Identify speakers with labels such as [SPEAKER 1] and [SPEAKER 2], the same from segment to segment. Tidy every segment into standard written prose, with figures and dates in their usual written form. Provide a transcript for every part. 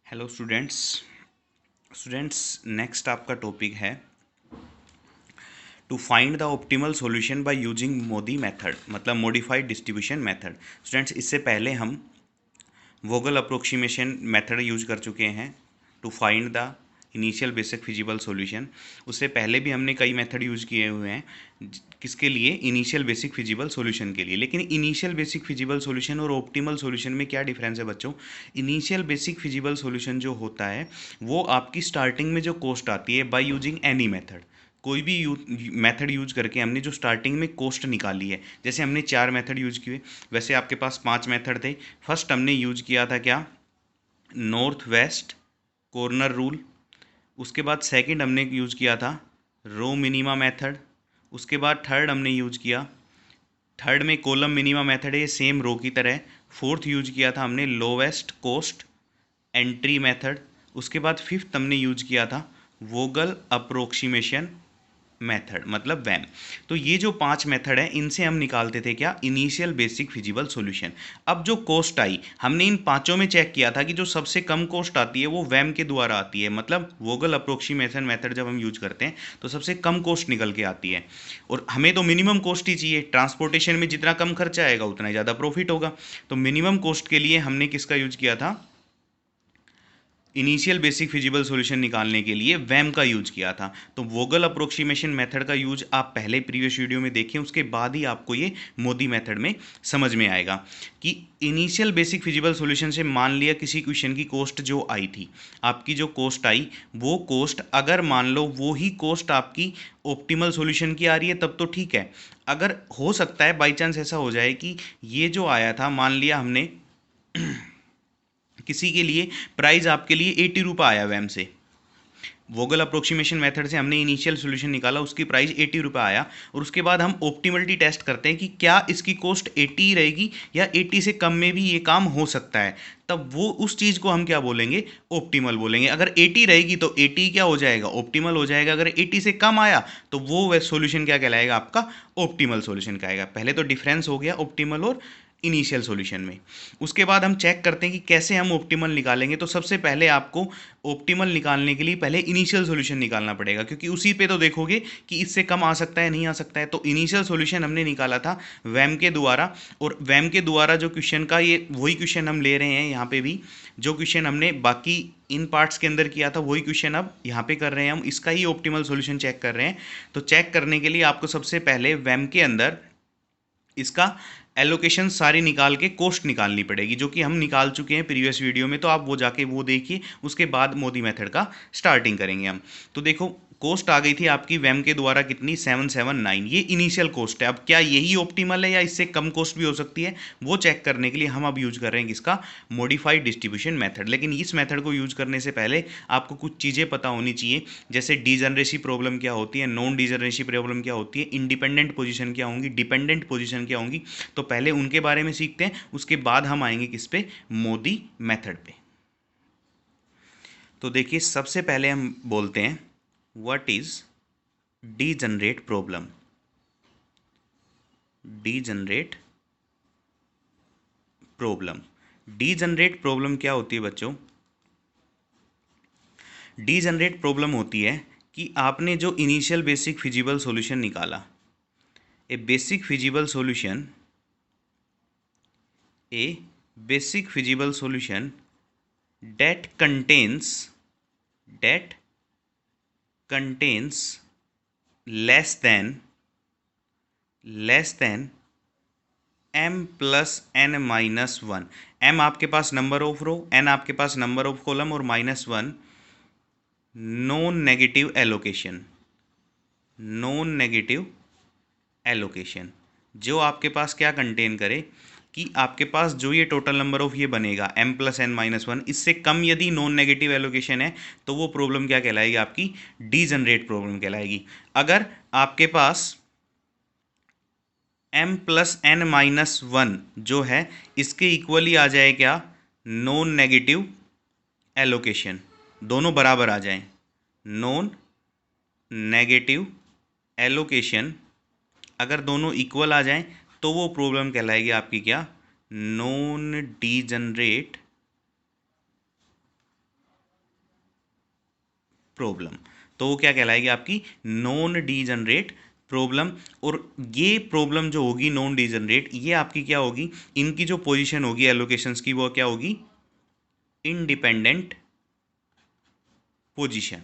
[SPEAKER 1] Hello students. Next आपका topic है to find the optimal solution by using MODI method, मतलब modified distribution method. Students, इससे पहले हम वोगल अप्रोक्सीमेशन मेथड यूज कर चुके हैं to find the initial basic feasible solution. उससे पहले भी हमने कई मेथड यूज किए हुए हैं किसके लिए, इनिशियल बेसिक फिजिबल सॉल्यूशन के लिए। लेकिन इनिशियल बेसिक फिजिबल सॉल्यूशन और ऑप्टिमल सॉल्यूशन में क्या डिफरेंस है बच्चों? इनिशियल बेसिक फिजिबल सॉल्यूशन जो होता है वो आपकी स्टार्टिंग में जो कॉस्ट आती है बाय यूजिंग एनी मेथड, कोई भी मेथड यूज करके हमने जो स्टार्टिंग में कॉस्ट निकाली है। जैसे हमने 4 मेथड यूज किए, वैसे आपके पास 5 मेथड थे। फर्स्ट हमने यूज किया था क्या, नॉर्थ वेस्ट कॉर्नर रूल। उसके बाद सेकंड हमने यूज किया था रो मिनिमा मेथड। उसके बाद थर्ड हमने यूज किया, थर्ड में कॉलम मिनिमा मेथड है, सेम रो की तरह। फोर्थ यूज किया था हमने लोवेस्ट कॉस्ट एंट्री मेथड। उसके बाद फिफ्थ हमने यूज किया था वोगल अप्रोक्सीमेशन मेथड, मतलब वैम। तो ये जो 5 मेथड है इनसे हम निकालते थे क्या, इनिशियल बेसिक फिजिबल सॉल्यूशन। अब जो कॉस्ट आई, हमने इन पांचों में चेक किया था कि जो सबसे कम कॉस्ट आती है वो वैम के द्वारा आती है, मतलब वोगल अप्रोक्सीमेशन मेथड जब हम यूज करते हैं तो सबसे कम कॉस्ट निकल के आती है। और हमें तो मिनिमम कॉस्ट ही चाहिए, ट्रांसपोर्टेशन में जितना कम खर्चा आएगा उतना ही ज़्यादा प्रॉफिट होगा। तो मिनिमम कॉस्ट के लिए हमने किसका यूज किया था, इनिशियल बेसिक फिजिबल सॉल्यूशन निकालने के लिए वैम का यूज किया था। तो वोगल अप्रोक्सीमेशन मेथड का यूज आप पहले प्रीवियस वीडियो में देखें, उसके बाद ही आपको ये मोदी मेथड में समझ में आएगा कि इनिशियल बेसिक फिजिबल सॉल्यूशन से मान लिया किसी क्वेश्चन की कॉस्ट जो आई थी, आपकी जो कॉस्ट आई वो कॉस्ट अगर मान लो वो ही कॉस्ट आपकी ऑप्टिमल सॉल्यूशन की आ रही है तब तो ठीक है। अगर हो सकता है बाई चांस ऐसा हो जाए कि ये जो आया था, मान लिया हमने किसी के लिए प्राइस आपके लिए 80 रुपये आया वैम से, वोगल अप्रोक्सीमेशन मेथड से हमने इनिशियल सॉल्यूशन निकाला, उसकी प्राइस 80 रुपये आया। और उसके बाद हम ऑप्टिमलिटी टेस्ट करते हैं कि क्या इसकी कॉस्ट 80 ही रहेगी या 80 से कम में भी ये काम हो सकता है। तब वो उस चीज़ को हम क्या बोलेंगे, ऑप्टिमल बोलेंगे। अगर 80 रहेगी तो 80 क्या हो जाएगा, ऑप्टिमल हो जाएगा। अगर 80 से कम आया तो वो सॉल्यूशन क्या कहलाएगा, आपका ऑप्टिमल सॉल्यूशन कहलाएगा। पहले तो डिफरेंस हो गया ऑप्टिमल और इनिशियल सॉल्यूशन में। उसके बाद हम चेक करते हैं कि कैसे हम ऑप्टिमल निकालेंगे। तो सबसे पहले आपको ऑप्टिमल निकालने के लिए पहले इनिशियल सॉल्यूशन निकालना पड़ेगा, क्योंकि उसी पे तो देखोगे कि इससे कम आ सकता है नहीं आ सकता है। तो इनिशियल सॉल्यूशन हमने निकाला था वैम के द्वारा, और वैम के द्वारा जो क्वेश्चन का, ये वही क्वेश्चन हम ले रहे हैं यहाँ पे भी, जो क्वेश्चन हमने बाकी इन पार्ट्स के अंदर किया था वही क्वेश्चन अब यहाँ पे कर रहे हैं हम, इसका ही ऑप्टिमल सॉल्यूशन चेक कर रहे हैं। तो चेक करने के लिए आपको सबसे पहले वैम के अंदर इसका एलोकेशन सारी निकाल के कॉस्ट निकालनी पड़ेगी, जो कि हम निकाल चुके हैं प्रीवियस वीडियो में। तो आप वो जाके वो देखिए, उसके बाद मोदी मेथड का स्टार्टिंग करेंगे हम। तो देखो कॉस्ट आ गई थी आपकी वैम के द्वारा कितनी, 779। ये इनिशियल कॉस्ट है। अब क्या यही ऑप्टिमल है या इससे कम कॉस्ट भी हो सकती है, वो चेक करने के लिए हम अब यूज कर रहे हैं किसका, मॉडिफाइड डिस्ट्रीब्यूशन मेथड। लेकिन इस मेथड को यूज करने से पहले आपको कुछ चीज़ें पता होनी चाहिए, जैसे डीजनरेसी प्रॉब्लम क्या होती है, नॉन डीजनरेसी प्रॉब्लम क्या होती है, इंडिपेंडेंट पोजीशन क्या होंगी, डिपेंडेंट पोजीशन क्या होंगी। तो पहले उनके बारे में सीखते हैं, उसके बाद हम आएंगे किस पे, मोदी मेथड पे। तो देखिए सबसे पहले हम बोलते हैं what is degenerate problem. Degenerate problem, degenerate problem क्या होती है बच्चों? डीजनरेट प्रॉब्लम होती है कि आपने जो इनिशियल बेसिक फिजिबल सॉल्यूशन निकाला, a basic feasible solution, a basic feasible solution that contains less than m plus n minus one. m आपके पास नंबर ऑफ रो, n आपके पास नंबर ऑफ कॉलम, और -1 non negative allocation. Non negative allocation जो आपके पास क्या contain करे कि आपके पास जो ये टोटल नंबर ऑफ ये बनेगा m plus n minus one, इससे कम यदि नॉन नेगेटिव एलोकेशन है तो वो प्रॉब्लम क्या कहलाएगी, आपकी डीजनरेट प्रॉब्लम कहलाएगी। अगर आपके पास m plus n minus one जो है इसके इक्वली आ जाए क्या, नॉन नेगेटिव एलोकेशन, दोनों बराबर आ जाएं, नॉन नेगेटिव एलोकेशन, अगर दोनों इक्वल आ जाएं तो वो प्रॉब्लम कहलाएगी आपकी क्या, नॉन डीजनरेट प्रॉब्लम। तो वो क्या कहलाएगी आपकी नॉन डीजनरेट प्रॉब्लम। और ये प्रॉब्लम जो होगी नॉन डीजनरेट, ये आपकी क्या होगी, इनकी जो पोजीशन होगी एलोकेशंस की वो क्या होगी, इंडिपेंडेंट पोजीशन।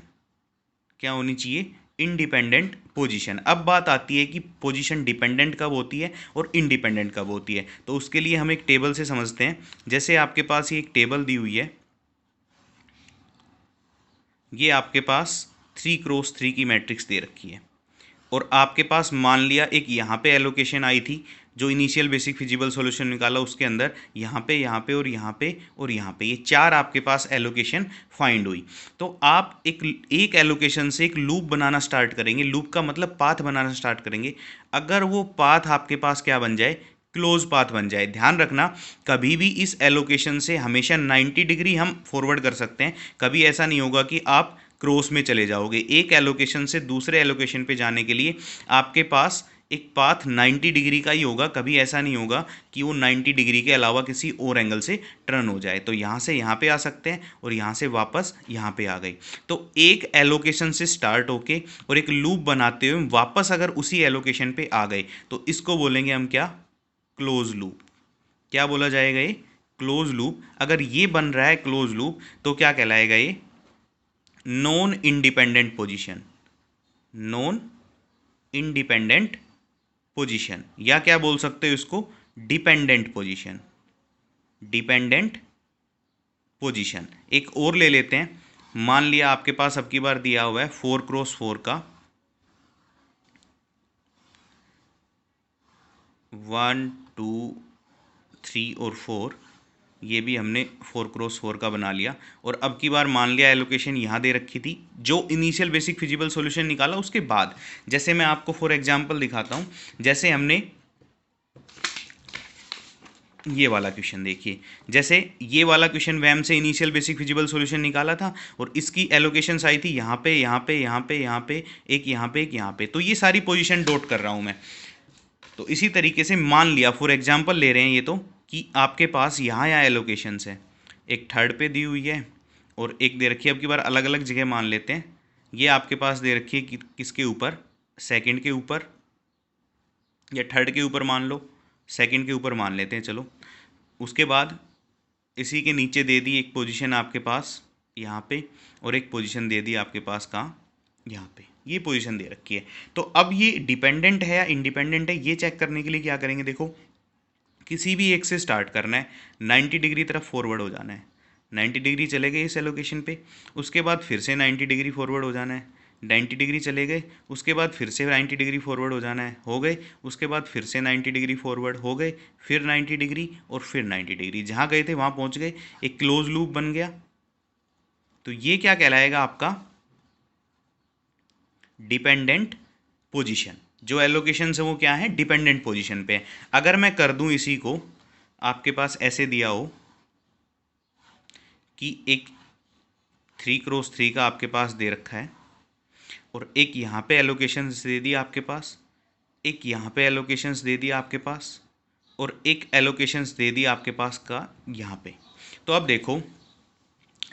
[SPEAKER 1] क्या होनी चाहिए, इंडिपेंडेंट पोजीशन। अब बात आती है कि पोजीशन डिपेंडेंट कब होती है और इंडिपेंडेंट कब होती है। तो उसके लिए हम एक टेबल से समझते हैं। जैसे आपके पास ये एक टेबल दी हुई है, ये आपके पास 3x3 की मैट्रिक्स दे रखी है, और आपके पास मान लिया एक यहाँ पे एलोकेशन आई थी, जो इनिशियल बेसिक फिजिबल सॉल्यूशन निकाला उसके अंदर यहाँ पे और यहाँ पे और यहाँ पे, ये चार आपके पास एलोकेशन फाइंड हुई। तो आप एक एलोकेशन से एक लूप बनाना स्टार्ट करेंगे। लूप का मतलब पाथ बनाना स्टार्ट करेंगे। अगर वो पाथ आपके पास क्या बन जाए, क्लोज पाथ बन जाए। ध्यान रखना, कभी भी इस एलोकेशन से हमेशा 90 डिग्री हम फॉरवर्ड कर सकते हैं। कभी ऐसा नहीं होगा कि आप क्रॉस में चले जाओगे। एक एलोकेशन से दूसरे एलोकेशन पे जाने के लिए आपके पास एक पाथ 90 डिग्री का ही होगा। कभी ऐसा नहीं होगा कि वो 90 डिग्री के अलावा किसी और एंगल से टर्न हो जाए। तो यहाँ से यहाँ पे आ सकते हैं और यहाँ से वापस यहाँ पे आ गई। तो एक एलोकेशन से स्टार्ट होके और एक लूप बनाते हुए वापस अगर उसी एलोकेशन पे आ गए तो इसको बोलेंगे हम क्या, क्लोज लूप। क्या बोला जाएगा, ये क्लोज लूप। अगर ये बन रहा है क्लोज लूप तो क्या कहलाएगा, ये non independent position. Non independent position, या क्या बोल सकते हो इसको, डिपेंडेंट पोजीशन। Dependent position. एक और ले लेते हैं। मान लिया आपके पास अब की बार दिया हुआ है 4x4 का 1 2 3 और 4, ये भी हमने 4x4 का बना लिया। और अब की बार मान लिया एलोकेशन यहाँ दे रखी थी, जो इनिशियल बेसिक फिजिबल सॉल्यूशन निकाला उसके बाद। जैसे मैं आपको फॉर एग्जांपल दिखाता हूँ। जैसे हमने ये वाला क्वेश्चन देखिए, जैसे ये वाला क्वेश्चन वैम से इनिशियल बेसिक फिजिबल सॉल्यूशन निकाला था और इसकी एलोकेशंस आई थी यहाँ पे यहाँ पे यहाँ पे यहाँ पे, एक यहाँ पे एक यहाँ पे। तो ये सारी पोजीशन डॉट कर रहा हूँ मैं। तो इसी तरीके से मान लिया, फॉर एग्जांपल ले रहे हैं ये तो, कि आपके पास यहाँ एलोकेशंस है। एक थर्ड पे दी हुई है और एक दे रखी है। अब की बार अलग अलग जगह मान लेते हैं। ये आपके पास दे रखी है कि किसके ऊपर, सेकंड के ऊपर या थर्ड के ऊपर मान लो, सेकंड के ऊपर मान लेते हैं चलो। उसके बाद इसी के नीचे दे दी एक पोजीशन आपके पास यहाँ पे, और एक पोजीशन दे दी आपके पास कहाँ, यहाँ पे। ये पोजीशन दे रखी है। तो अब ये डिपेंडेंट है या इंडिपेंडेंट है, ये चेक करने के लिए क्या करेंगे, देखो किसी भी एक से स्टार्ट करना है, 90 डिग्री तरफ फॉरवर्ड हो जाना है। 90 डिग्री चले गए इस एलोकेशन पे, उसके बाद फिर से 90 डिग्री फॉरवर्ड हो जाना है। 90 डिग्री चले गए, उसके बाद फिर से 90 डिग्री फॉरवर्ड हो जाना है, हो गए। उसके बाद फिर से 90 डिग्री फॉरवर्ड हो गए, फिर 90 डिग्री और फिर 90 डिग्री, जहाँ गए थे वहाँ पहुँच गए। एक क्लोज लूप बन गया। तो ये क्या कहलाएगा आपका, डिपेंडेंट पोजीशन। जो एलोकेशन है वो क्या है, डिपेंडेंट पोजीशन पे है। अगर मैं कर दूं इसी को, आपके पास ऐसे दिया हो कि एक 3x3 का आपके पास दे रखा है और एक यहाँ पे एलोकेशंस दे दिया आपके पास, एक यहाँ पे एलोकेशंस दे दिया आपके पास, और एक एलोकेशंस दे दिया आपके पास का यहाँ पे। तो अब देखो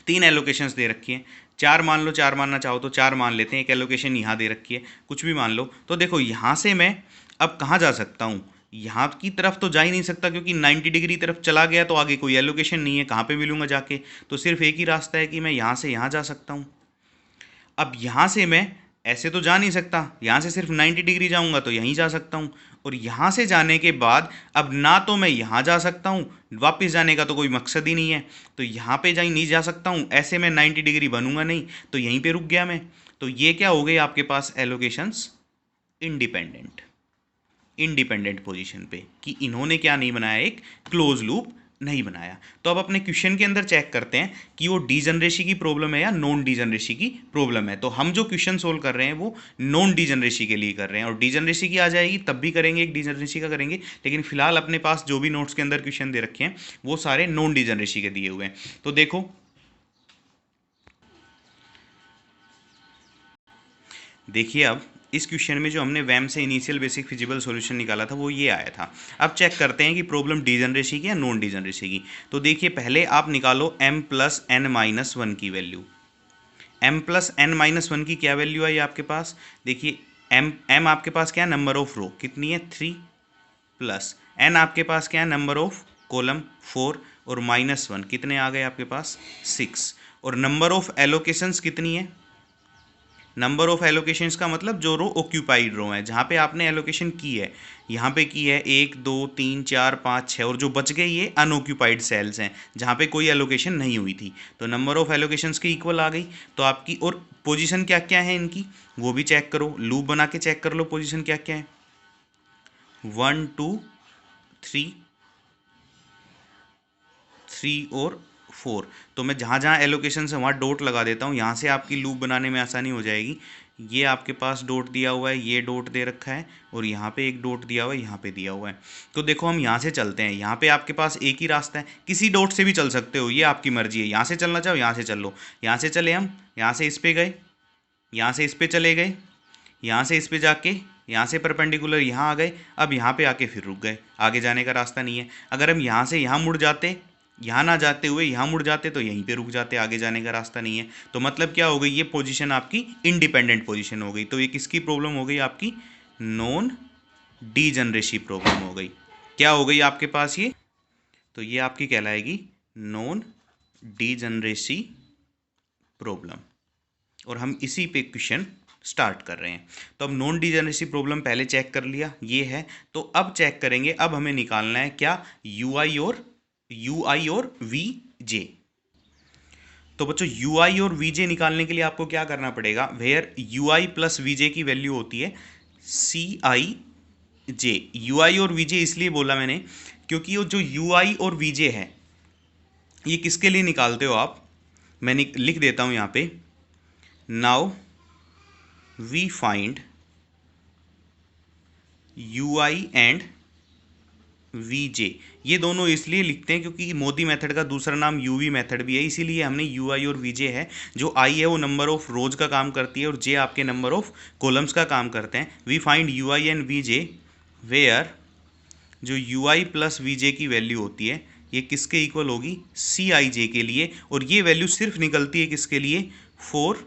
[SPEAKER 1] 3 एलोकेशंस दे रखी हैं। 4 मान लो, 4 मानना चाहो तो 4 मान लेते हैं। एक एलोकेशन यहाँ दे रखी है, कुछ भी मान लो। तो देखो यहाँ से मैं अब कहाँ जा सकता हूँ, यहाँ की तरफ तो जा ही नहीं सकता, क्योंकि 90 डिग्री तरफ चला गया तो आगे कोई एलोकेशन नहीं है, कहाँ पे मिलूंगा जाके। तो सिर्फ एक ही रास्ता है कि मैं यहाँ से यहाँ जा सकता हूँ। अब यहाँ से मैं ऐसे तो जा नहीं सकता, यहाँ से सिर्फ 90 डिग्री जाऊँगा तो यहीं जा सकता हूँ। और यहाँ से जाने के बाद अब ना तो मैं यहाँ जा सकता हूँ, वापस जाने का तो कोई मकसद ही नहीं है, तो यहाँ पे नहीं जा सकता हूँ। ऐसे मैं 90 डिग्री बनूंगा नहीं, तो यहीं पे रुक गया मैं। तो ये क्या हो गई आपके पास एलोकेशंस, इंडिपेंडेंट। इंडिपेंडेंट पोजीशन पे, कि इन्होंने क्या नहीं बनाया, एक क्लोज लूप नहीं बनाया। तो अब अपने क्वेश्चन के अंदर चेक करते हैं कि वो डीजनरेसी की प्रॉब्लम है या नॉन डीजनरेसी की प्रॉब्लम है। तो हम जो क्वेश्चन सोल्व कर रहे हैं वो नॉन डीजनरेसी के लिए कर रहे हैं, और डीजनरेसी की आ जाएगी तब भी करेंगे, एक डीजनरेसी का करेंगे। लेकिन फिलहाल अपने पास जो भी नोट्स के अंदर क्वेश्चन दे रखे हैं वो सारे नॉन डीजनरेसी के दिए हुए हैं। तो देखिए अब इस क्वेश्चन में जो हमने वैम से इनिशियल बेसिक फिजिबल सॉल्यूशन निकाला था वो ये आया था। अब चेक करते हैं कि प्रॉब्लम डीजनरेसी की या नॉन डीजनरेसी की। तो देखिए पहले आप निकालो m + n - 1 की value. m plus n minus one की क्या वैल्यू आई आपके पास? देखिए m आपके पास क्या है, नंबर ऑफ रो कितनी है 3, प्लस n आपके पास क्या है, नंबर ऑफ कॉलम 4, और माइनस वन कितने आ गए आपके पास 6, और नंबर ऑफ एलोकेशंस कितनी है? नंबर ऑफ एलोकेशंस का मतलब जो रो ऑक्यूपाइड रो है, जहाँ पे आपने एलोकेशन की है, यहाँ पे की है 1 2 3 4 5 6, और जो बच गए ये अनऑक्यूपाइड सेल्स हैं जहाँ पे कोई एलोकेशन नहीं हुई थी। तो नंबर ऑफ एलोकेशंस के इक्वल आ गई। तो आपकी और पोजीशन क्या क्या है इनकी वो भी चेक करो, लूप बना के चेक कर लो पोजीशन क्या क्या है। 1 2 3 3 और 4। तो मैं जहाँ जहाँ एलोकेशन है वहाँ डॉट लगा देता हूँ, यहाँ से आपकी लूप बनाने में आसानी हो जाएगी। ये आपके पास डॉट दिया हुआ है, ये डॉट दे रखा है, और यहाँ पे एक डॉट दिया हुआ है, यहाँ पे दिया हुआ है। तो देखो हम यहाँ से चलते हैं, यहाँ पे आपके पास एक ही रास्ता है, किसी डॉट से भी चल सकते हो, ये आपकी मर्जी है। यहाँ से चलना चाहो यहाँ से चल लो, यहाँ से चले हम, यहाँ से इस पे गए, यहाँ से इस पे चले गए, यहाँ से इस पे जाके यहाँ से परपेंडिकुलर यहाँ आ गए, अब यहाँ पे आके फिर रुक गए, आगे जाने का रास्ता नहीं है। अगर हम यहाँ से यहाँ मुड़ जाते, यहाँ ना जाते हुए यहाँ मुड़ जाते, तो यहीं पे रुक जाते, आगे जाने का रास्ता नहीं है। तो मतलब क्या हो गई, ये पोजीशन आपकी इंडिपेंडेंट पोजीशन हो गई। तो ये किसकी प्रॉब्लम हो गई, आपकी नॉन डीजनरेसी प्रॉब्लम हो गई। क्या हो गई आपके पास ये, तो ये आपकी कहलाएगी नॉन डीजनरेसी प्रॉब्लम। और हम इसी पे क्वेश्चन स्टार्ट कर रहे हैं। तो अब नॉन डीजनरेसी प्रॉब्लम पहले चेक कर लिया, ये है। तो अब चेक करेंगे, अब हमें निकालना है क्या, यूआई और वीजे। तो बच्चों यूआई और वीजे निकालने के लिए आपको क्या करना पड़ेगा, वेयर यूआई प्लस वीजे की वैल्यू होती है सीआई जे। यूआई और वीजे इसलिए बोला मैंने क्योंकि वो जो यूआई और वीजे है ये किसके लिए निकालते हो आप, मैं लिख देता हूं यहां पे। Now we find ui and vj। ये दोनों इसलिए लिखते हैं क्योंकि मोदी मेथड का दूसरा नाम यूवी मेथड भी है, इसीलिए हमने ui और vj है। जो i है वो नंबर ऑफ रोज का काम करती है और j आपके नंबर ऑफ कॉलम्स का काम करते हैं। We find ui and vj वेयर जो ui प्लस vj की वैल्यू होती है ये किसके इक्वल होगी, cij के लिए। और ये वैल्यू सिर्फ निकलती है किसके लिए, फॉर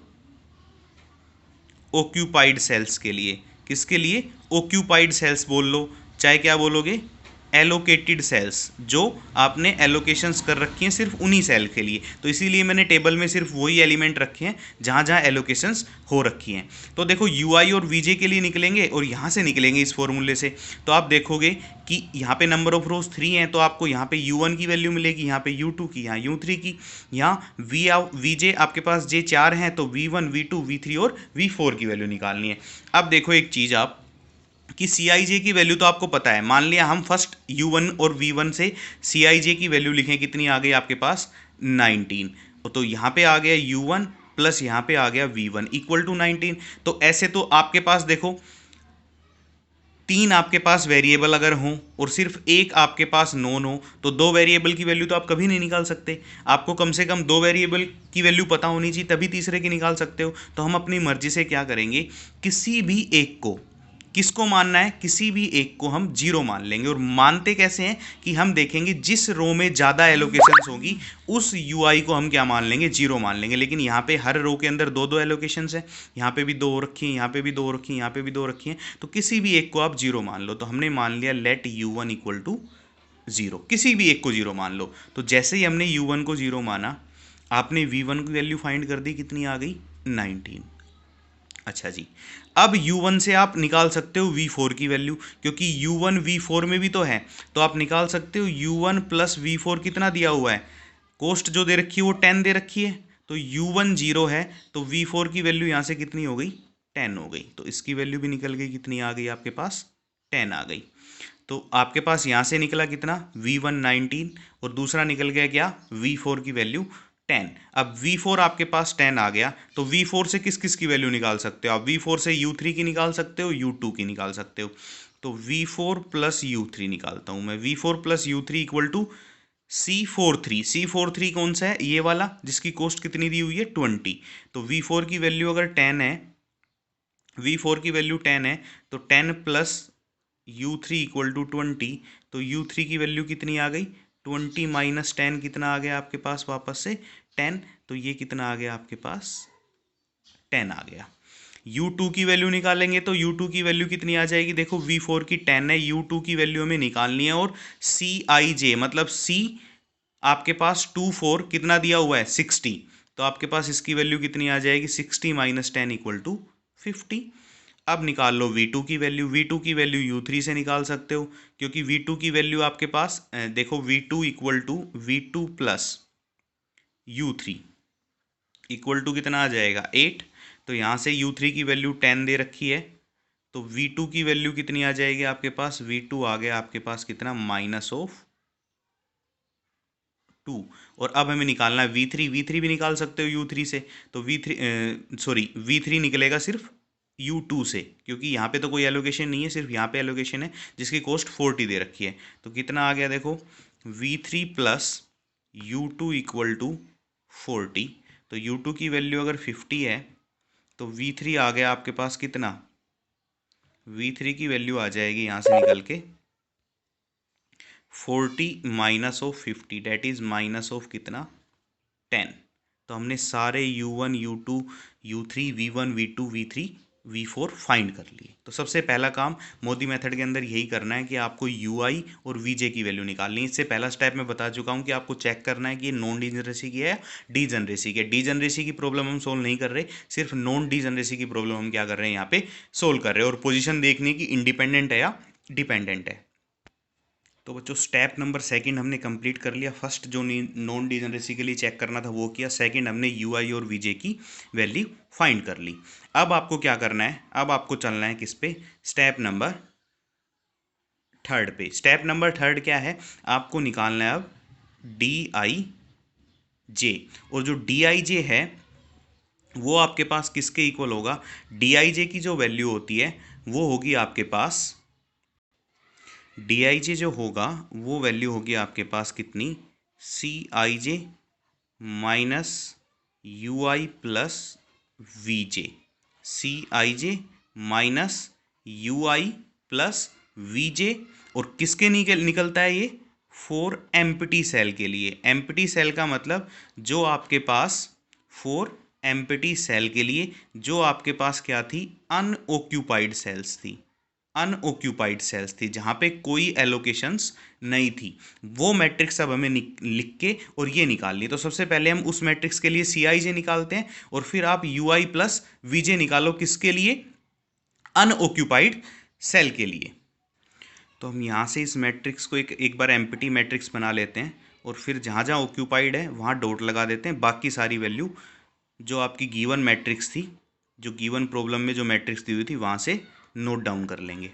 [SPEAKER 1] ऑक्यूपाइड सेल्स के लिए। किसके लिए, ऑक्यूपाइड सेल्स बोल लो, चाहे क्या बोलोगे, एलोकेटेड सेल्स, जो आपने एलोकेशंस कर रखी हैं सिर्फ उन्हीं सेल के लिए। तो इसीलिए मैंने टेबल में सिर्फ वही एलिमेंट रखे हैं जहाँ जहाँ एलोकेशंस हो रखी हैं। तो देखो यूआई और वीजे के लिए निकलेंगे और यहाँ से निकलेंगे इस फॉर्मूले से। तो आप देखोगे कि यहाँ पे नंबर ऑफ रोज 3 हैं, तो आपको यहाँ पे u1 की वैल्यू मिलेगी, यहाँ पे u2 की, यहाँ u3 की, यहाँ वीजे आपके पास जे 4 हैं, तो v1 v2 v3 और v4 की वैल्यू निकालनी है। अब देखो एक चीज़ आप कि CIJ की वैल्यू तो आपको पता है, मान लिया हम फर्स्ट U1 और V1 से CIJ की वैल्यू लिखें, कितनी आ गई आपके पास 19। तो यहाँ पे आ गया U1 प्लस यहाँ पे आ गया V1 इक्वल टू 19। तो ऐसे तो आपके पास देखो 3 आपके पास वेरिएबल अगर हों और सिर्फ एक आपके पास नॉन हो तो 2 वेरिएबल की वैल्यू तो आप कभी नहीं निकाल सकते। आपको कम से कम 2 वेरिएबल की वैल्यू पता होनी चाहिए, तभी तीसरे की निकाल सकते हो। तो हम अपनी मर्जी से क्या करेंगे, किसी भी एक को, किसको मानना है, किसी भी एक को हम 0 मान लेंगे। और मानते कैसे हैं कि हम देखेंगे जिस रो में ज़्यादा एलोकेशंस होगी उस यूआई को हम क्या मान लेंगे, 0 मान लेंगे। लेकिन यहाँ पे हर रो के अंदर 2-2 एलोकेशंस है, यहाँ पे भी 2 हो रखी हैं, यहाँ पे भी 2 हो रखी हैं, यहाँ पे भी 2 रखी हैं। तो किसी भी एक को आप 0 मान लो। तो हमने मान लिया लेट u1 इक्वल टू 0, किसी भी एक को 0 मान लो। तो जैसे ही हमने u1 को 0 माना, आपने v1 की वैल्यू फाइंड कर दी, कितनी आ गई 19। अच्छा जी, अब u1 से आप निकाल सकते हो v4 की वैल्यू, क्योंकि u1 v4 में भी तो है। तो आप निकाल सकते हो u1 प्लस v4 कितना दिया हुआ है, कोस्ट जो दे रखी है वो 10 दे रखी है। तो u1 0 है, तो v4 की वैल्यू यहाँ से कितनी हो गई, 10 हो गई। तो इसकी वैल्यू भी निकल गई, कितनी आ गई आपके पास, 10 आ गई। तो आपके पास यहाँ से निकला कितना, v1 19 और दूसरा निकल गया क्या, v4 की वैल्यू 10। अब v4 आपके पास 10 आ गया, तो v4 से किस किस की वैल्यू निकाल सकते हो आप, v4 से u3 की निकाल सकते हो, u2 की निकाल सकते हो। तो v4 प्लस u3 निकालता हूँ मैं, v4 plus u3 equal to C43। C43 कौन सा है, ये वाला जिसकी कॉस्ट कितनी दी हुई है 20। तो v4 की वैल्यू अगर 10 है, v4 की वैल्यू 10 है, तो 10 प्लस u3 इक्वल टू 20। तो u3 की वैल्यू कितनी आ गई, 20 माइनस 10 कितना आ गया आपके पास वापस से 10। तो ये कितना आ गया आपके पास 10 आ गया। U2 की वैल्यू निकालेंगे तो U2 की वैल्यू कितनी आ जाएगी, देखो V4 की 10 है, U2 की वैल्यू हमें निकालनी है, और CIJ मतलब C आपके पास 24 कितना दिया हुआ है 60, तो आपके पास इसकी वैल्यू कितनी आ जाएगी 60 माइनस 10 इक्वल टू 50। अब निकाल लो V2 की वैल्यू, V2 की वैल्यू U3 से निकाल सकते हो, क्योंकि V2 की वैल्यू आपके पास देखो V2 equal to V2 plus U3 equal to कितना आ जाएगा 8, तो यहाँ से U3 की वैल्यू 10 दे रखी है, तो V2 की वैल्यू कितनी आ जाएगी आपके पास, V2 आ गया आपके पास कितना माइनस ऑफ 2। और अब हमें निकालना है V3 भी निकाल सकते हो U3 से, तो V3 निकलेगा सिर्फ U2 से, क्योंकि यहाँ पे तो कोई एलोकेशन नहीं है, सिर्फ यहाँ पे एलोकेशन है जिसकी कॉस्ट 40 दे रखी है। तो कितना आ गया देखो V3 plus U2 equal to 40, तो U2 की वैल्यू अगर 50 है तो V3 आ गया आपके पास कितना, V3 की वैल्यू आ जाएगी यहाँ से निकल के 40 minus of 50 that is minus of कितना 10। तो हमने सारे U1 U2 U3 V1 V2 V3 V4 find कर लिए। तो सबसे पहला काम मोदी मेथड के अंदर यही करना है कि आपको UI और VJ की वैल्यू निकालनी है। इससे पहला स्टेप मैं बता चुका हूँ कि आपको चेक करना है कि ये नॉन डीजनरेसी की है या डीजनरेसी की है। डीजनरेसी की प्रॉब्लम हम सोल्व नहीं कर रहे, सिर्फ नॉन डीजनरेसी की प्रॉब्लम हम क्या कर रहे हैं यहाँ पे सोल्व कर रहे हैं, और पोजिशन देखनी कि इंडिपेंडेंट है या डिपेंडेंट है। तो बच्चों स्टेप नंबर सेकंड हमने कंप्लीट कर लिया। फर्स्ट जो नॉन डीजनरेसी के लिए चेक करना था वो किया, सेकंड हमने UI और VJ की वैल्यू फाइंड कर ली। अब आपको क्या करना है, अब आपको चलना है किस पे, स्टेप नंबर थर्ड पे। स्टेप नंबर थर्ड क्या है, आपको निकालना है अब DIJ, और जो DIJ है वो आपके पास किसके इक्वल होगा, DIJ की जो वैल्यू होती है वो होगी आपके पास DIJ जो होगा वो वैल्यू होगी आपके पास कितनी, CIJ minus UI plus VJ, CIJ minus UI plus VJ, और किसके निकलता है ये, फॉर एम्प्टी सेल के लिए। एम्प्टी सेल का मतलब जो आपके पास फॉर एम्प्टी सेल के लिए जो आपके पास क्या थी, अनऑक्यूपाइड सेल्स थी, अनऑक्यूपाइड सेल्स थी जहाँ पे कोई एलोकेशंस नहीं थी, वो मैट्रिक्स अब हमें लिख के और ये निकालनी है। तो सबसे पहले हम उस मैट्रिक्स के लिए CIJ निकालते हैं, और फिर आप UI प्लस VJ निकालो किसके लिए, अनऑक्यूपाइड सेल के लिए। तो हम यहाँ से इस मैट्रिक्स को एक बार एम्प्टी मैट्रिक्स बना लेते हैं, और फिर जहाँ जहाँ ऑक्यूपाइड है वहाँ डॉट लगा देते हैं, बाकी सारी वैल्यू जो आपकी गिवन मैट्रिक्स थी, जो गिवन प्रॉब्लम में जो मैट्रिक्स दी हुई थी वहाँ से नोट डाउन कर लेंगे।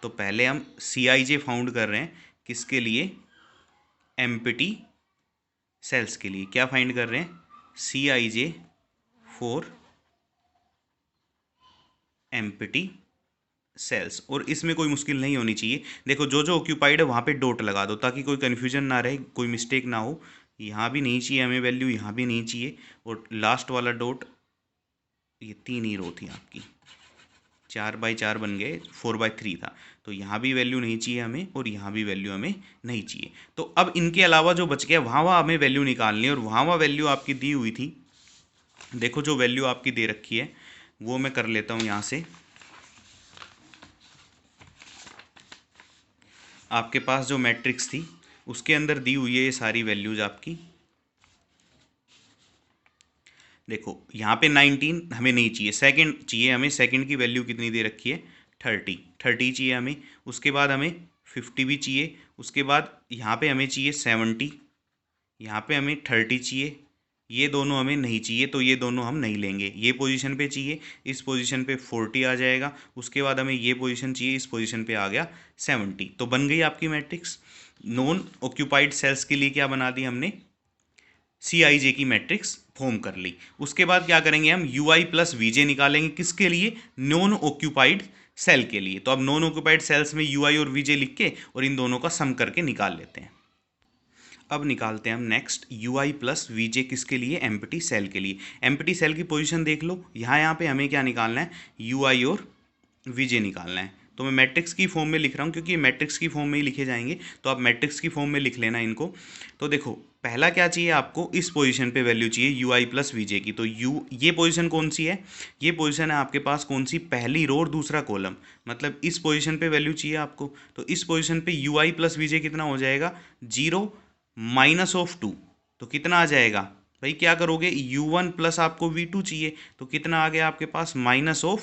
[SPEAKER 1] तो पहले हम CIJ फाउंड कर रहे हैं किसके लिए, एम्प्टी सेल्स के लिए। क्या फाइंड कर रहे हैं, CIJ फॉर एम्प्टी सेल्स, और इसमें कोई मुश्किल नहीं होनी चाहिए। देखो जो जो ऑक्यूपाइड है वहाँ पे डॉट लगा दो ताकि कोई कन्फ्यूजन ना रहे, कोई मिस्टेक ना हो। यहाँ भी नहीं चाहिए हमें वैल्यू, यहाँ भी नहीं चाहिए, और लास्ट वाला डॉट, ये 3 ही रो थी आपकी, 4x4 बन गए, 4x3 था, तो यहाँ भी वैल्यू नहीं चाहिए हमें, और यहाँ भी वैल्यू हमें नहीं चाहिए। तो अब इनके अलावा जो बच गया वहाँ वहाँ हमें वैल्यू निकालनी है, और वहाँ वहाँ वैल्यू आपकी दी हुई थी। देखो जो वैल्यू आपकी दे रखी है वो मैं कर लेता हूँ यहाँ से। आपके पास जो मैट्रिक्स थी उसके अंदर दी हुई है ये सारी वैल्यूज आपकी। देखो यहाँ पे 19 हमें नहीं चाहिए, सेकंड चाहिए हमें। सेकंड की वैल्यू कितनी दे रखी है, 30 चाहिए हमें। उसके बाद हमें 50 भी चाहिए। उसके बाद यहाँ पे हमें चाहिए 70, यहाँ पे हमें 30 चाहिए। ये दोनों हमें नहीं चाहिए, तो ये दोनों हम नहीं लेंगे। ये पोजीशन पे चाहिए, इस पोजीशन पे 40 आ जाएगा। उसके बाद हमें ये पोजीशन चाहिए, इस पोजीशन पे आ गया 70। तो बन गई आपकी मैट्रिक्स। नॉन ऑक्यूपाइड सेल्स के लिए क्या बना दी हमने, CIJ की मैट्रिक्स फॉर्म कर ली। उसके बाद क्या करेंगे हम, UI प्लस VJ निकालेंगे किसके लिए, नॉन ऑक्यूपाइड सेल के लिए। तो अब नॉन ऑक्यूपाइड सेल्स में UI और VJ लिख के और इन दोनों का सम करके निकाल लेते हैं। अब निकालते हैं हम नेक्स्ट UI प्लस VJ किसके लिए, एम्प्टी सेल के लिए। एम्प्टी सेल की पोजीशन देख लो, यहाँ पे हमें क्या निकालना है, UI और VJ निकालना है। तो मैं मैट्रिक्स की फॉर्म में लिख रहा हूँ क्योंकि ये मैट्रिक्स की फॉर्म में ही लिखे जाएंगे, तो आप मैट्रिक्स की फॉर्म में लिख लेना इनको। तो देखो पहला क्या चाहिए आपको, इस पोजीशन पे वैल्यू चाहिए यू आई प्लस वी जे की। तो यू, ये पोजीशन कौन सी है, ये पोजीशन है आपके पास कौन सी, पहली रो और दूसरा कॉलम, मतलब इस पोजीशन पे वैल्यू चाहिए आपको। तो इस पोजीशन पे यू आई प्लस वी जे कितना हो जाएगा, 0 माइनस ऑफ 2, तो कितना आ जाएगा भाई, क्या करोगे, u1 प्लस आपको v2 चाहिए, तो कितना आ गया आपके पास, -2।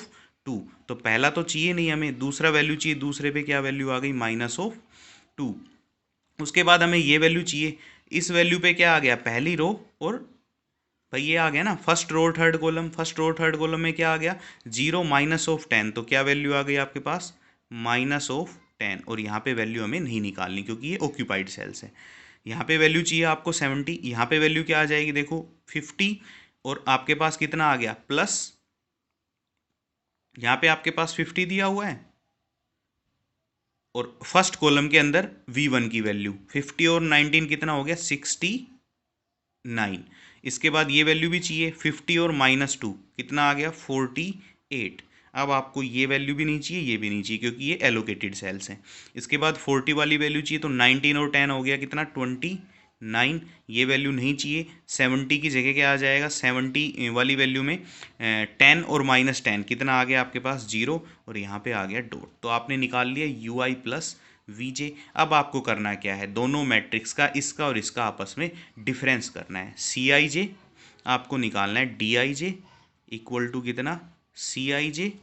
[SPEAKER 1] तो पहला तो चाहिए नहीं हमें, दूसरा वैल्यू चाहिए, दूसरे पे क्या वैल्यू आ गई, -2। उसके बाद हमें ये वैल्यू चाहिए, इस वैल्यू पे क्या आ गया, पहली रो और भाई ये आ गया ना first row third column, first row third column में क्या आ गया, 0 -10, तो क्या वैल्यू आ गई आपके पास, -10। और यहाँ पे वैल्यू हमें नहीं निकालनी क्योंकि ये ऑक्यूपाइड सेल्स है। यहाँ पे वैल्यू चाहिए आपको 70, यहाँ पे वैल्यू क्या आ जाएगी, देखो 50, और आपके पास कितना आ गया प्लस, यहाँ पे आपके पास 50 दिया हुआ है, और फर्स्ट कॉलम के अंदर V1 की वैल्यू 50 और 19 कितना हो गया, 69। इसके बाद ये वैल्यू भी चाहिए 50 और -2 कितना आ गया, 48। अब आपको ये वैल्यू भी नहीं चाहिए, ये भी नहीं चाहिए क्योंकि ये एलोकेटेड सेल्स हैं। इसके बाद 40 वाली वैल्यू चाहिए, तो 19 और 10 हो गया कितना, 29। ये वैल्यू नहीं चाहिए, 70 की जगह क्या आ जाएगा, 70 वाली वैल्यू में 10 और -10 कितना आ गया आपके पास, 0, और यहाँ पे आ गया डॉट। तो आपने निकाल लिया यू आई प्लस वी जे। अब आपको करना क्या है, दोनों मैट्रिक्स का, इसका और इसका आपस में डिफरेंस करना है। सी आई जे आपको निकालना है, D I J equal to कितना, सी आई जे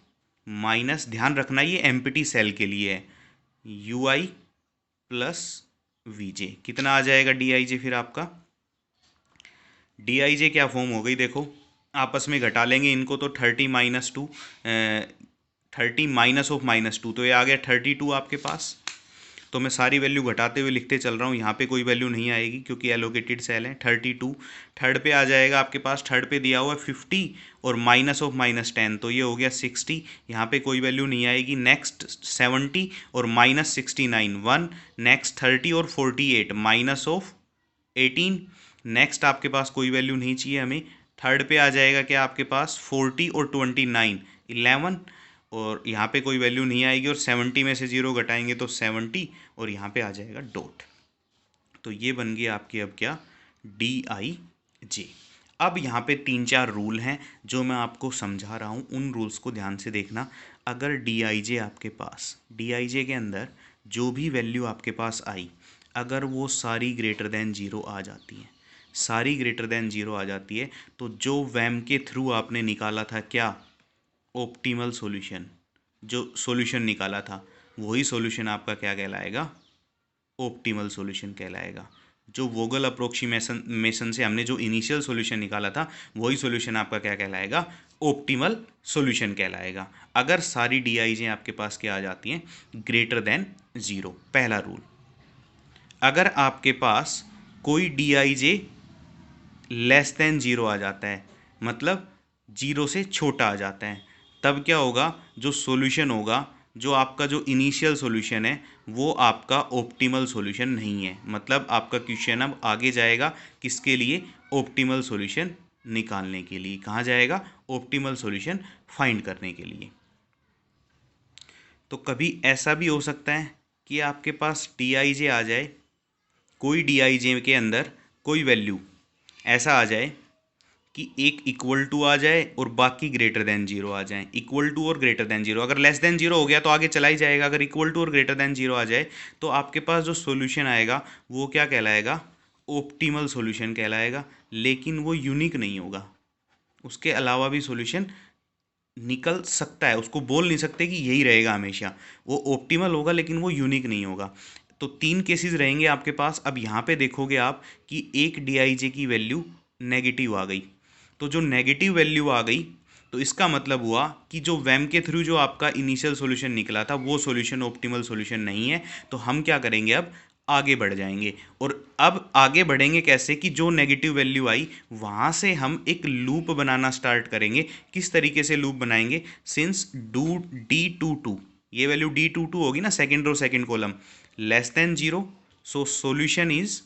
[SPEAKER 1] माइनस, ध्यान रखना ये एम्प्टी सेल के लिए है, यू आई प्लस वी जे। कितना आ जाएगा डी आई जे, फिर आपका डी आई जे क्या फॉर्म हो गई, देखो आपस में घटा लेंगे इनको, तो 30 -2, 30 माइनस ऑफ -2, तो ये आ गया 32 आपके पास। तो मैं सारी वैल्यू घटाते हुए लिखते चल रहा हूँ, यहाँ पे कोई वैल्यू नहीं आएगी क्योंकि एलोकेटेड सेल है। 32 थर्ड पे आ जाएगा आपके पास, थर्ड पे दिया हुआ है 50 और -10, तो ये हो गया 60, यहाँ पे कोई वैल्यू नहीं आएगी। नेक्स्ट 70 और -69 1, नेक्स्ट 30 और 48 -18, नेक्स्ट आपके पास कोई वैल्यू नहीं चाहिए हमें। थर्ड पे आ जाएगा क्या आपके पास, 40 और 29 11, और यहाँ पे कोई वैल्यू नहीं आएगी, और 70 में से 0 घटाएंगे तो 70, और यहाँ पे आ जाएगा डॉट। तो ये बन गया आपके अब क्या, डी आई जे। अब यहाँ पे 3-4 रूल हैं जो मैं आपको समझा रहा हूँ, उन रूल्स को ध्यान से देखना। अगर डी आई जे आपके पास, डी आई जे के अंदर जो भी वैल्यू आपके पास आई, अगर वो सारी ग्रेटर देन 0 आ जाती है, सारी ग्रेटर देन 0 आ जाती है, तो जो वैम के थ्रू आपने निकाला था क्या, ऑप्टिमल सॉल्यूशन, जो सॉल्यूशन निकाला था वही सॉल्यूशन आपका क्या कहलाएगा, ऑप्टिमल सॉल्यूशन कहलाएगा। जो वोगल अप्रोक्सीमेशन से हमने जो इनिशियल सॉल्यूशन निकाला था वही सॉल्यूशन आपका क्या कहलाएगा, ऑप्टिमल सॉल्यूशन कहलाएगा। अगर सारी डी आई जे आपके पास क्या आ जाती हैं, ग्रेटर देन 0, पहला रूल। अगर आपके पास कोई D I J less than 0 आ जाता है, मतलब 0 से छोटा आ जाता है, तब क्या होगा, जो सॉल्यूशन होगा, जो आपका जो इनिशियल सॉल्यूशन है वो आपका ऑप्टिमल सॉल्यूशन नहीं है। मतलब आपका क्वेश्चन अब आगे जाएगा किसके लिए, ऑप्टिमल सॉल्यूशन निकालने के लिए। कहाँ जाएगा, ऑप्टिमल सॉल्यूशन फाइंड करने के लिए। तो कभी ऐसा भी हो सकता है कि आपके पास डी आई जे आ जाए, कोई डी आई जे के अंदर कोई वैल्यू ऐसा आ जाए कि एक इक्वल टू आ जाए और बाकी ग्रेटर देन 0 आ जाए। इक्वल टू और ग्रेटर देन 0, अगर लेस देन 0 हो गया तो आगे चला ही जाएगा। अगर इक्वल टू और ग्रेटर देन 0 आ जाए तो आपके पास जो सॉल्यूशन आएगा वो क्या कहलाएगा, ऑप्टिमल सॉल्यूशन कहलाएगा। लेकिन वो यूनिक नहीं होगा, उसके अलावा भी सॉल्यूशन निकल सकता है, उसको बोल नहीं सकते कि यही रहेगा हमेशा। वो ऑप्टिमल होगा लेकिन वो यूनिक नहीं होगा। तो 3 केसेस रहेंगे आपके पास। अब यहाँ पे देखोगे आप कि एक डी आई जे की वैल्यू नेगेटिव आ गई, तो जो नेगेटिव वैल्यू आ गई तो इसका मतलब हुआ कि जो वैम के थ्रू जो आपका इनिशियल सॉल्यूशन निकला था वो सॉल्यूशन ऑप्टिमल सॉल्यूशन नहीं है। तो हम क्या करेंगे, अब आगे बढ़ जाएंगे। और अब आगे बढ़ेंगे कैसे कि जो नेगेटिव वैल्यू आई वहाँ से हम एक लूप बनाना स्टार्ट करेंगे। किस तरीके से लूप बनाएंगे, सिंस डू D22, ये वैल्यू D22 होगी ना, second row second column, less than 0, so solution is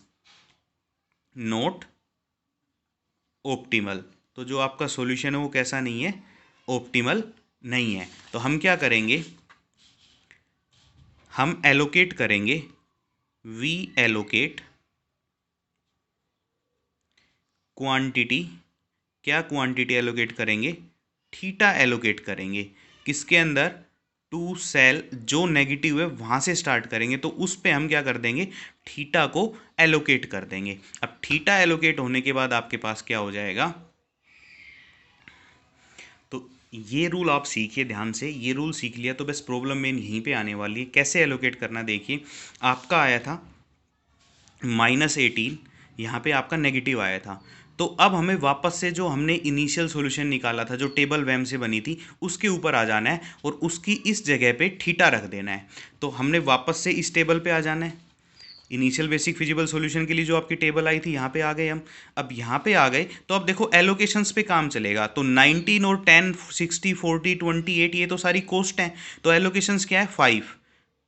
[SPEAKER 1] not optimal. तो जो आपका सॉल्यूशन है वो कैसा नहीं है, ऑप्टिमल नहीं है। तो हम क्या करेंगे, हम एलोकेट करेंगे, वी एलोकेट क्वांटिटी, क्या क्वांटिटी एलोकेट करेंगे, थीटा एलोकेट करेंगे। किसके अंदर, टू सेल जो नेगेटिव है वहाँ से स्टार्ट करेंगे, तो उस पे हम क्या कर देंगे, थीटा को एलोकेट कर देंगे। अब थीटा एलोकेट होने के बाद आपके पास क्या हो जाएगा, तो ये रूल आप सीखिए ध्यान से, ये रूल सीख लिया तो बस प्रॉब्लम मेन यहीं पे आने वाली है। कैसे एलोकेट करना, देखिए आपका आया था -18, यहाँ पे आपका नेगेटिव आया था, तो अब हमें वापस से जो हमने इनिशियल सॉल्यूशन निकाला था जो टेबल वैम से बनी थी उसके ऊपर आ जाना है और उसकी इस जगह पे थीटा रख देना है। तो हमने वापस से इस टेबल पे आ जाना है, इनिशियल बेसिक फिजिबल सॉल्यूशन के लिए जो आपकी टेबल आई थी यहाँ पे आ गए हम। अब यहाँ पे आ गए तो अब देखो एलोकेशंस पे काम चलेगा, तो 19 और 10 60 40 28 ये तो सारी कोस्ट हैं, तो एलोकेशंस क्या है 5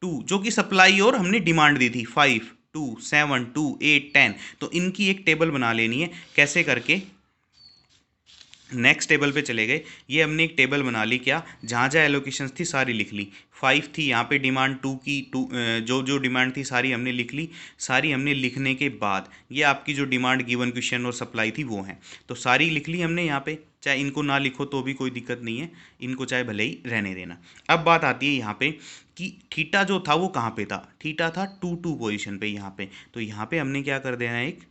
[SPEAKER 1] 2 जो कि सप्लाई और हमने डिमांड दी थी 5 2 7 2 8 10, तो इनकी एक टेबल बना लेनी है। कैसे करके, नेक्स्ट टेबल पे चले गए, ये हमने एक टेबल बना ली, क्या जहाँ जहाँ एलोकेशंस थी सारी लिख ली, 5 थी यहाँ पे डिमांड 2 की, जो जो डिमांड थी सारी हमने लिख ली। सारी हमने लिखने के बाद ये आपकी जो डिमांड गिवन क्वेश्चन और सप्लाई थी वो हैं, तो सारी लिख ली हमने यहाँ पे, चाहे इनको ना लिखो तो भी कोई दिक्कत नहीं है, इनको चाहे भले ही रहने देना। अब बात आती है यहाँ पे कि थीटा जो था वो कहाँ पे था, थीटा था 2 पोजीशन पे यहाँ पे, तो यहाँ पे हमने क्या कर देना है, एक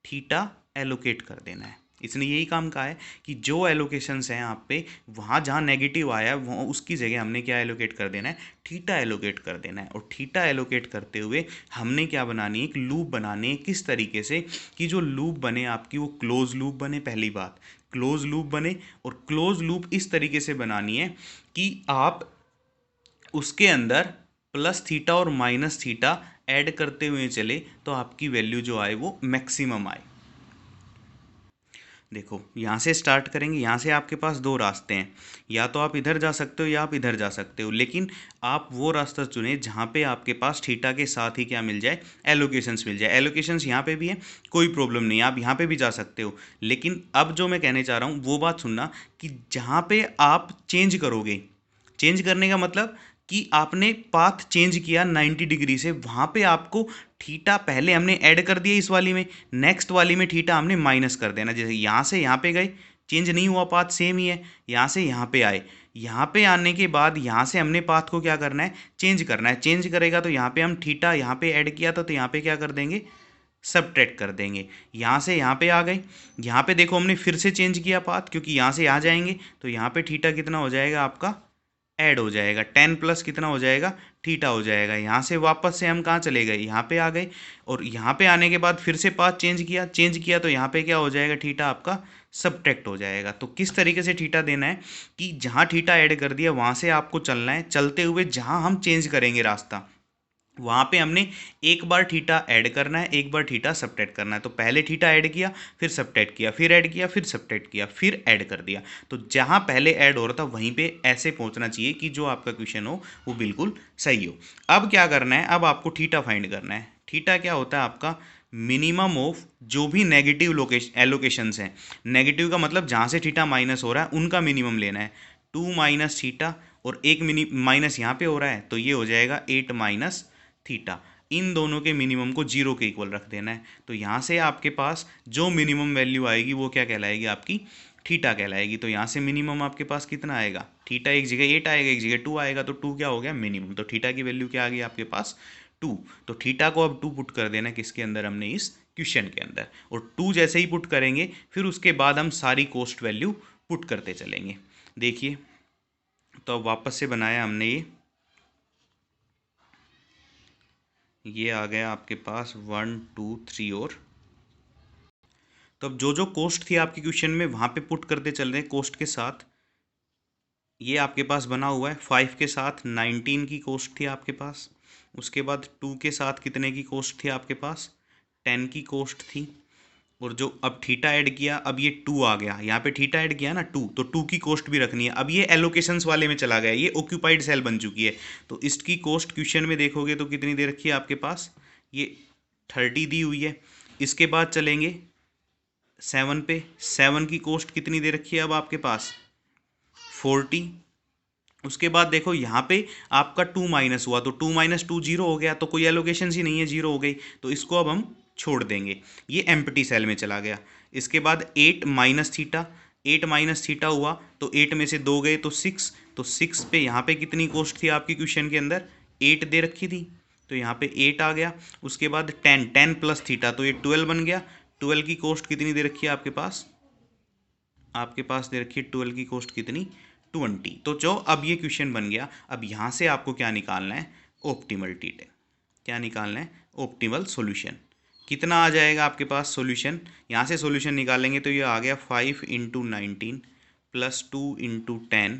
[SPEAKER 1] थीटा एलोकेट कर देना है। इसने यही काम कहा है कि जो एलोकेशंस हैं आप पे, वहाँ जहाँ नेगेटिव आया है वहाँ उसकी जगह हमने क्या एलोकेट कर देना है, थीटा एलोकेट कर देना है। और थीटा एलोकेट करते हुए हमने क्या बनानी है, एक लूप बनानी है। किस तरीके से कि जो लूप बने आपकी वो क्लोज लूप बने, पहली बात क्लोज लूप बने, और क्लोज लूप इस तरीके से बनानी है कि आप उसके अंदर प्लस थीटा और माइनस थीटा ऐड करते हुए चले तो आपकी वैल्यू जो आए वो मैक्सिमम आए। देखो यहाँ से स्टार्ट करेंगे, यहाँ से आपके पास दो रास्ते हैं, या तो आप इधर जा सकते हो या आप इधर जा सकते हो, लेकिन आप वो रास्ता चुने जहाँ पे आपके पास थीटा के साथ ही क्या मिल जाए, एलोकेशंस मिल जाए। एलोकेशंस यहाँ पे भी है, कोई प्रॉब्लम नहीं, आप यहाँ पे भी जा सकते हो, लेकिन अब जो मैं कहने चाह रहा हूँ वो बात सुनना कि जहाँ पे आप चेंज करोगे, चेंज करने का मतलब कि आपने पाथ चेंज किया 90 डिग्री से, वहाँ पे आपको थीटा पहले हमने ऐड कर दिया इस वाली में, नेक्स्ट वाली में थीटा हमने माइनस कर देना। जैसे यहाँ से यहाँ पे गए, चेंज नहीं हुआ, पाथ सेम ही है, यहाँ से यहाँ पे आए, यहाँ पे आने के बाद यहाँ से हमने पाथ को क्या करना है, चेंज करना है। चेंज करेगा तो यहाँ पे हम थीटा यहाँ पे ऐड किया था तो यहाँ पे क्या कर देंगे, सबट्रैक्ट कर देंगे। यहाँ से यहाँ पे आ गए, यहाँ पे देखो हमने फिर से चेंज किया पाथ, क्योंकि यहाँ से यहाँ जाएंगे तो यहाँ पे थीटा कितना हो जाएगा आपका, ऐड हो जाएगा, 10 प्लस कितना हो जाएगा, थीटा हो जाएगा। यहाँ से वापस से हम कहाँ चले गए, यहाँ पे आ गए, और यहाँ पे आने के बाद फिर से पाथ चेंज किया तो यहाँ पे क्या हो जाएगा, थीटा आपका सबट्रैक्ट हो जाएगा। तो किस तरीके से थीटा देना है कि जहाँ थीटा ऐड कर दिया वहाँ से आपको चलना है, चलते हुए जहाँ हम चेंज करेंगे रास्ता वहाँ पे हमने एक बार थीटा ऐड करना है, एक बार थीटा सबट्रैक्ट करना है। तो पहले थीटा ऐड किया, फिर सबट्रैक्ट किया, फिर ऐड किया, फिर सबट्रैक्ट किया, फिर ऐड कर दिया। तो जहाँ पहले ऐड हो रहा था वहीं पे ऐसे पहुँचना चाहिए कि जो आपका क्वेश्चन हो वो बिल्कुल सही हो। अब क्या करना है, अब आपको थीटा फाइंड करना है। थीटा क्या होता है आपका, मिनिमम ऑफ जो भी नेगेटिव एलोकेशंस हैं। नेगेटिव का मतलब जहाँ से थीटा माइनस हो रहा है उनका मिनिमम लेना है, 2 माइनस थीटा, और एक माइनस यहाँ पे हो रहा है तो ये हो जाएगा 8 माइनस थीटा। इन दोनों के मिनिमम को 0 के इक्वल रख देना है। तो यहाँ से आपके पास जो मिनिमम वैल्यू आएगी वो क्या कहलाएगी, आपकी थीटा कहलाएगी। तो यहाँ से मिनिमम आपके पास कितना आएगा, थीटा एक जगह 8 आएगा, एक जगह 2 आएगा, तो 2 क्या हो गया, मिनिमम। तो थीटा की वैल्यू क्या आ गई आपके पास, 2। तो थीटा को अब 2 पुट कर देना किसके अंदर, हमने इस क्वेश्चन के अंदर, और 2 जैसे ही पुट करेंगे फिर उसके बाद हम सारी कॉस्ट वैल्यू पुट करते चलेंगे। देखिए तो अब वापस से बनाया हमने ये आ गया आपके पास 1 2 3 और, तो अब जो जो कॉस्ट थी आपके क्वेश्चन में वहाँ पे पुट करते चल रहे हैं कॉस्ट के साथ। ये आपके पास बना हुआ है 5 के साथ 19 की कॉस्ट थी आपके पास, उसके बाद 2 के साथ कितने की कॉस्ट थी आपके पास, 10 की कॉस्ट थी, और जो अब थीटा ऐड किया, अब ये 2 आ गया, यहाँ पे थीटा ऐड किया ना 2, तो 2 की कॉस्ट भी रखनी है। अब ये एलोकेशंस वाले में चला गया, ये ऑक्यूपाइड सेल बन चुकी है, तो इसकी कॉस्ट क्वेश्चन में देखोगे तो कितनी दे रखी है आपके पास, ये 30 दी हुई है। इसके बाद चलेंगे 7 पे, 7 की कॉस्ट कितनी दे रखी है अब आपके पास, 40, उसके बाद देखो यहाँ पे आपका 2 माइनस हुआ, तो 2 माइनस 2 जीरो हो गया, तो कोई एलोकेशन ही नहीं है, जीरो हो गई, तो इसको अब हम छोड़ देंगे, ये एम्प्टी सेल में चला गया। इसके बाद 8 माइनस थीटा, 8 माइनस थीटा हुआ तो 8 में से 2 गए तो 6, तो 6 पे यहाँ पे कितनी कॉस्ट थी आपकी क्वेश्चन के अंदर, 8 दे रखी थी, तो यहाँ पे 8 आ गया। उसके बाद 10, 10 प्लस थीटा, तो ये 12 बन गया। 12 की कॉस्ट कितनी दे रखी है आपके पास, आपके पास दे रखी है 12 की कॉस्ट कितनी, 20। तो जो अब ये क्वेश्चन बन गया, अब यहाँ से आपको क्या निकालना है, ऑप्टिमल टी टेन, क्या निकालना है, ऑप्टिमल सॉल्यूशन। कितना आ जाएगा आपके पास सॉल्यूशन, यहाँ से सॉल्यूशन निकालेंगे तो ये आ गया 5 into 19 plus 2 into 10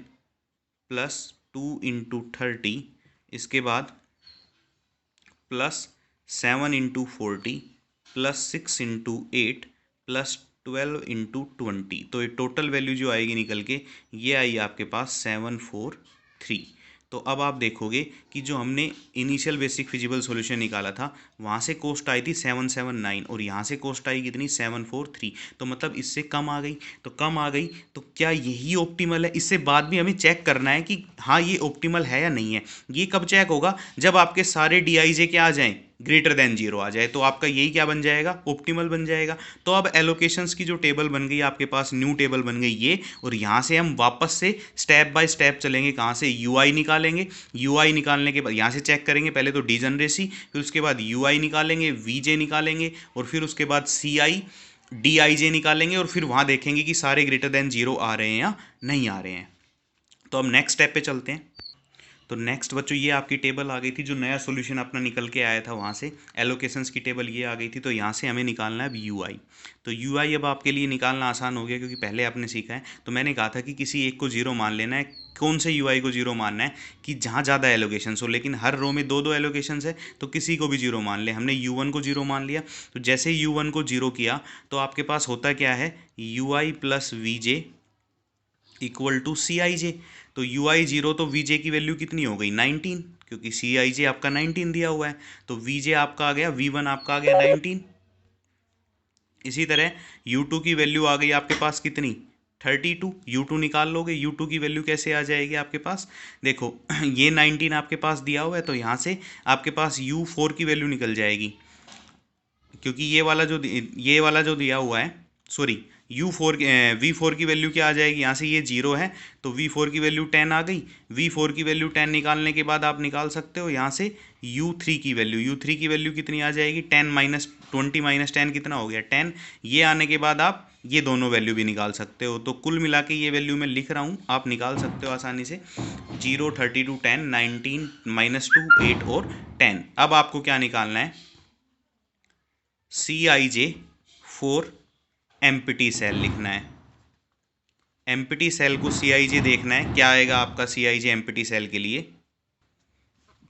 [SPEAKER 1] plus 2 into 30, इसके बाद plus 7 into 40 plus 6 into 8 plus 12 into 20, तो ये टोटल वैल्यू जो आएगी निकल के, ये आई आपके पास 743। तो अब आप देखोगे कि जो हमने इनिशियल बेसिक फिजिबल सॉल्यूशन निकाला था, वहाँ से कॉस्ट आई थी 779 और यहाँ से कॉस्ट आई कितनी 743, तो मतलब इससे कम आ गई, तो कम आ गई, तो क्या यही ऑप्टिमल है। इससे बाद भी हमें चेक करना है कि हाँ ये ऑप्टिमल है या नहीं है। ये कब चेक होगा, जब आपके सारे डी आई जे क्या आ जाएँ, ग्रेटर देन जीरो आ जाए, तो आपका यही क्या बन जाएगा, ऑप्टिमल बन जाएगा। तो अब एलोकेशंस की जो टेबल बन गई आपके पास, न्यू टेबल बन गई ये, और यहाँ से हम वापस से स्टेप बाय स्टेप चलेंगे, कहाँ से, यूआई निकालेंगे। यूआई निकालने के बाद यहाँ से चेक करेंगे, पहले तो डीजनरेसी, फिर उसके बाद यूआई निकालेंगे, वीजे निकालेंगे, और फिर उसके बाद सीआई डीआईजे निकालेंगे, और फिर वहाँ देखेंगे कि सारे ग्रेटर देन जीरो आ रहे हैं या नहीं आ रहे हैं। तो अब नेक्स्ट स्टेप पे चलते हैं। तो नेक्स्ट बच्चों ये आपकी टेबल आ गई थी, जो नया सॉल्यूशन अपना निकल के आया था वहाँ से, एलोकेशंस की टेबल ये आ गई थी, तो यहाँ से हमें निकालना है अब यूआई। तो यूआई अब आपके लिए निकालना आसान हो गया, क्योंकि पहले आपने सीखा है। तो मैंने कहा था कि किसी एक को जीरो मान लेना है। कौन से यूआई को जीरो मानना है, कि जहाँ ज़्यादा एलोकेशंस हो, लेकिन हर रो में दो दो एलोकेशंस है, तो किसी को भी जीरो मान ले। हमने U1 को जीरो मान लिया, तो जैसे ही U1 को जीरो किया तो आपके पास होता क्या है, UI plus VJ equal to CIJ। तो UI जीरो, तो VJ की वैल्यू कितनी हो गई 19, क्योंकि CIJ आपका 19 दिया हुआ है, तो VJ आपका आ गया, V1 आपका आ गया 19। इसी तरह U2 की वैल्यू आ गई आपके पास कितनी 32, U2 निकाल लोगे, U2 की वैल्यू कैसे आ जाएगी आपके पास, देखो ये 19 आपके पास दिया हुआ है, तो यहाँ से आपके पास U4 की वैल्यू निकल जाएगी, क्योंकि ये वाला जो दिया हुआ है, सॉरी V4 की वैल्यू क्या आ जाएगी, यहाँ से ये जीरो है, तो V4 की वैल्यू 10 आ गई। V4 की वैल्यू 10 निकालने के बाद आप निकाल सकते हो यहाँ से U3 की वैल्यू। U3 की वैल्यू कितनी आ जाएगी, 10 माइनस 20 माइनस 10 कितना हो गया 10। ये आने के बाद आप ये दोनों वैल्यू भी निकाल सकते हो। तो कुल मिला के ये वैल्यू मैं लिख रहा हूँ, आप निकाल सकते हो आसानी से, 0, 32, 10, 19 माइनस 2, 8 और 10। अब आपको क्या निकालना है, CIJ फॉर एम्प्टी सेल लिखना है। एम्प्टी सेल को CIJ देखना है, क्या आएगा आपका CIJ एम्प्टी सेल के लिए।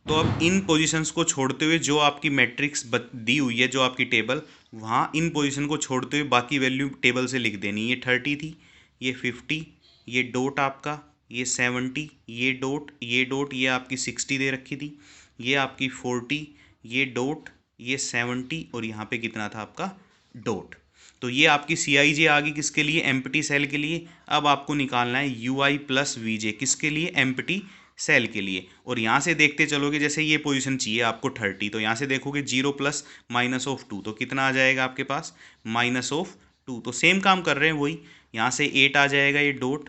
[SPEAKER 1] तो अब इन पोजीशंस को छोड़ते हुए जो आपकी मैट्रिक्स दी हुई है, जो आपकी टेबल, वहाँ इन पोजीशन को छोड़ते हुए बाकी वैल्यू टेबल से लिख देनी। ये 30 थी, ये 50, ये डॉट आपका, ये 70, ये डॉट, ये आपकी 60 दे रखी थी, ये आपकी 40, ये डॉट, ये 70, और यहाँ पे कितना था आपका डॉट। तो ये आपकी CIJ आ गई किसके लिए, एम्प्टी सेल के लिए। अब आपको निकालना है UI प्लस VJ, किसके लिए, एम्प्टी सेल के लिए। और यहाँ से देखते चलोगे, जैसे ये पोजीशन चाहिए आपको 30, तो यहाँ से देखोगे 0 प्लस माइनस ऑफ 2, तो कितना आ जाएगा आपके पास माइनस ऑफ 2। तो सेम काम कर रहे हैं वही, यहाँ से 8 आ जाएगा, ये डॉट,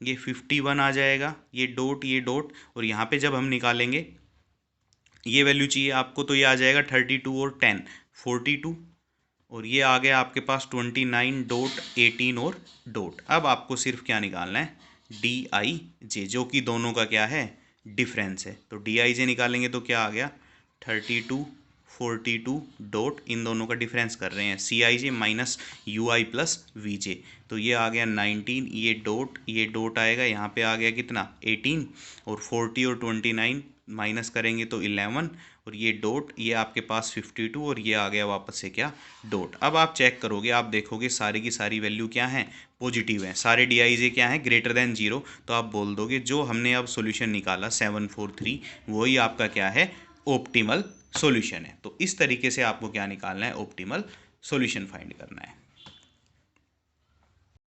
[SPEAKER 1] ये 51 आ जाएगा, ये डॉट, और यहाँ पे जब हम निकालेंगे ये वैल्यू चाहिए आपको, तो ये आ जाएगा 32 और 10 42, और ये आ गया आपके पास 29 डॉट 18 और डॉट। अब आपको सिर्फ क्या निकालना है, DIJ, जो कि दोनों का क्या है, डिफरेंस है। तो DIJ निकालेंगे तो क्या आ गया 32 42 डॉट, इन दोनों का डिफरेंस कर रहे हैं, CIJ minus UI plus VJ, तो ये आ गया 19, ये डॉट आएगा, यहाँ पे आ गया कितना 18, और 40 और 29 माइनस करेंगे तो 11, और ये डॉट, ये आपके पास 52, और ये आ गया वापस से क्या डॉट। अब आप चेक करोगे, आप देखोगे सारी की सारी वैल्यू क्या है, पॉजिटिव है, सारे DIJ क्या है, ग्रेटर देन जीरो। तो आप बोल दोगे जो हमने अब सॉल्यूशन निकाला 743, वही आपका क्या है, ऑप्टिमल सॉल्यूशन है। तो इस तरीके से आपको क्या निकालना है, ऑप्टिमल सॉल्यूशन फाइंड करना है।